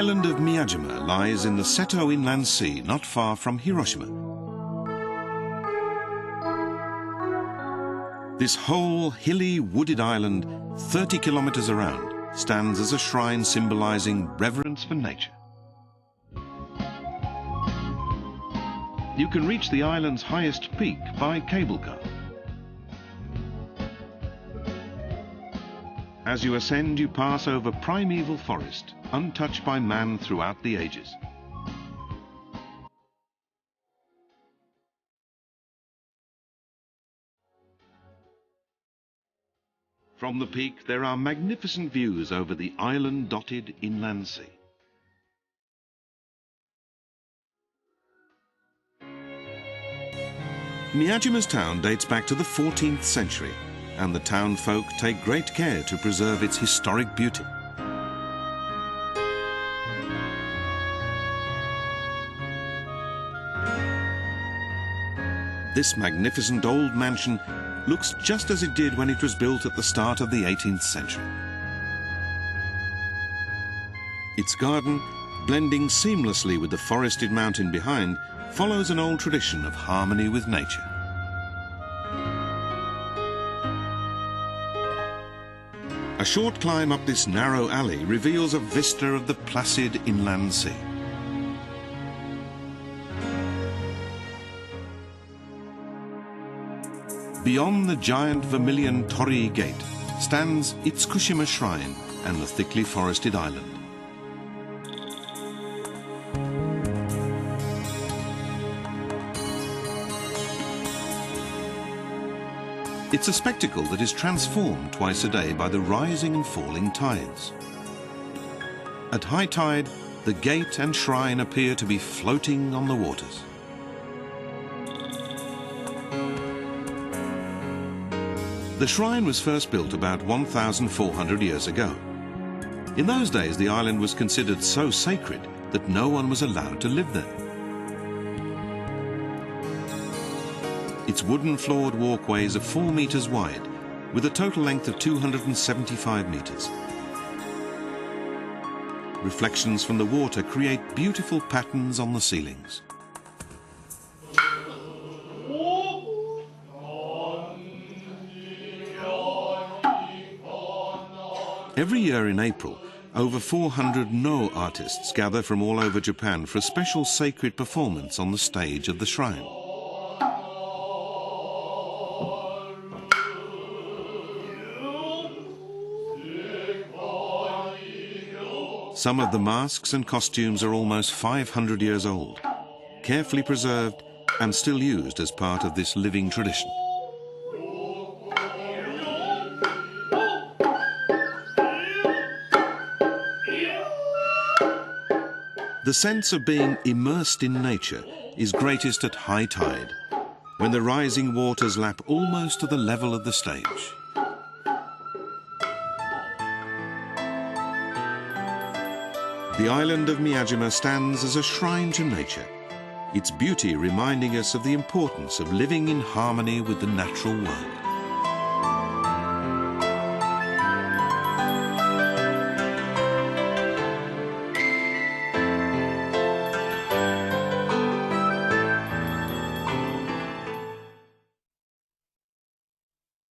island of Miyajima lies in the Seto Inland Sea, not far from Hiroshima. This whole hilly, wooded island, 30 kilometers around, stands as a shrine symbolizing reverence for nature. You can reach the island's highest peak by cable car. As you ascend, you pass over primeval forest, untouched by man throughout the ages. From the peak, there are magnificent views over the island-dotted inland sea. Miyajima's town dates back to the 14th century, and the town folk take great care to preserve its historic beauty. This magnificent old mansion looks just as it did when it was built at the start of the 18th century. Its garden, blending seamlessly with the forested mountain behind, follows an old tradition of harmony with nature. A short climb up this narrow alley reveals a vista of the placid inland sea. Beyond the giant vermilion torii gate stands Itsukushima Shrine and the thickly forested island. It's a spectacle that is transformed twice a day by the rising and falling tides. At high tide, the gate and shrine appear to be floating on the waters. The shrine was first built about 1,400 years ago. In those days, the island was considered so sacred that no one was allowed to live there. Its wooden-floored walkways are 4 meters wide, with a total length of 275 meters. Reflections from the water create beautiful patterns on the ceilings. Every year in April, over 400 No artists gather from all over Japan for a special sacred performance on the stage of the shrine. Some of the masks and costumes are almost 500 years old, carefully preserved and still used as part of this living tradition. The sense of being immersed in nature is greatest at high tide, when the rising waters lap almost to the level of the stage. The island of Miyajima stands as a shrine to nature, its beauty reminding us of the importance of living in harmony with the natural world.